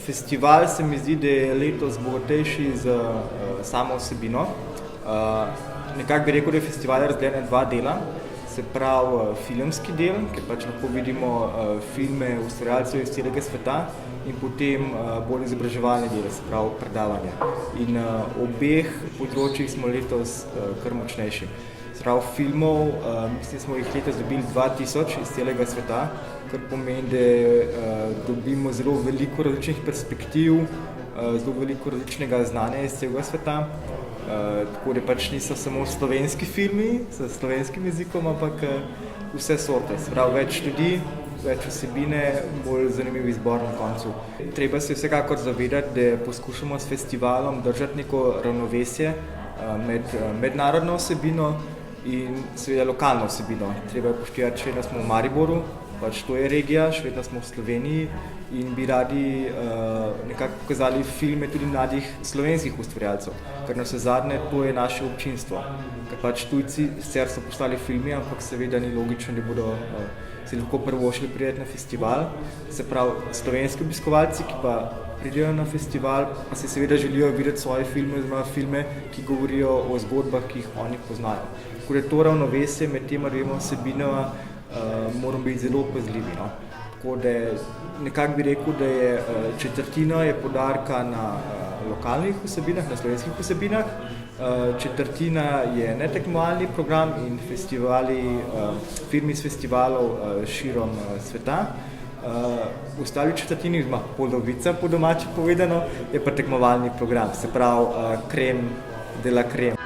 Festival se mi zdi, da je letos bogatejši z samo vsebino. Nekako bi rekel, da je festival razdeljen na dva dela. Se pravi filmski del, kjer pač lahko vidimo filme ustvarjalcev iz celega sveta, in potem bolj izobraževalni del, se pravi predavanje. In obeh področjih smo letos kar močnejši. Se pravi filmov, mislim, smo jih letos dobili 2000 iz celega sveta, kar pomeni, da dobimo zelo veliko različnih perspektiv, zelo veliko različnega znanja iz celega sveta. Tako da pač niso samo slovenski filmi s slovenskim jezikom, ampak vse sorte. Se pravi, več ljudi, več vsebine, bolj zanimiv izbor na koncu. Treba se vsekakor zavedati, da poskušamo s festivalom držati neko ravnovesje med mednarodno vsebino in seveda lokalno vsebino. Treba je upoštevati, še vedno smo v Mariboru, pač to je regija, še vedno smo v Sloveniji in bi radi nekako pokazali filme tudi mladih slovenskih ustvarjalcev, ker navsezadnje to je naše občinstvo. Ker pač tujci sicer so poslali filme, ampak seveda ni logično, da bodo si lahko privoščili priti na festival. Se pravi, slovenski obiskovalci, ki pa pridejo na festival, pa si seveda želijo videti svoje filme, oziroma filme, ki govorijo o zgodbah, ki jih oni poznajo. Tako da to ravnovesje med tema dvema vsebinama moramo biti zelo pazljivi. No? Tako da nekako bi rekel, da je četrtina je poudarka na lokalnih vsebinah, na slovenskih vsebinah, četrtina je netekmovalni program in festivali, filmi z festivalov širom sveta. V ostali četrtini, polovica po domače povedano, je pa tekmovalni program, se pravi krem de la krem.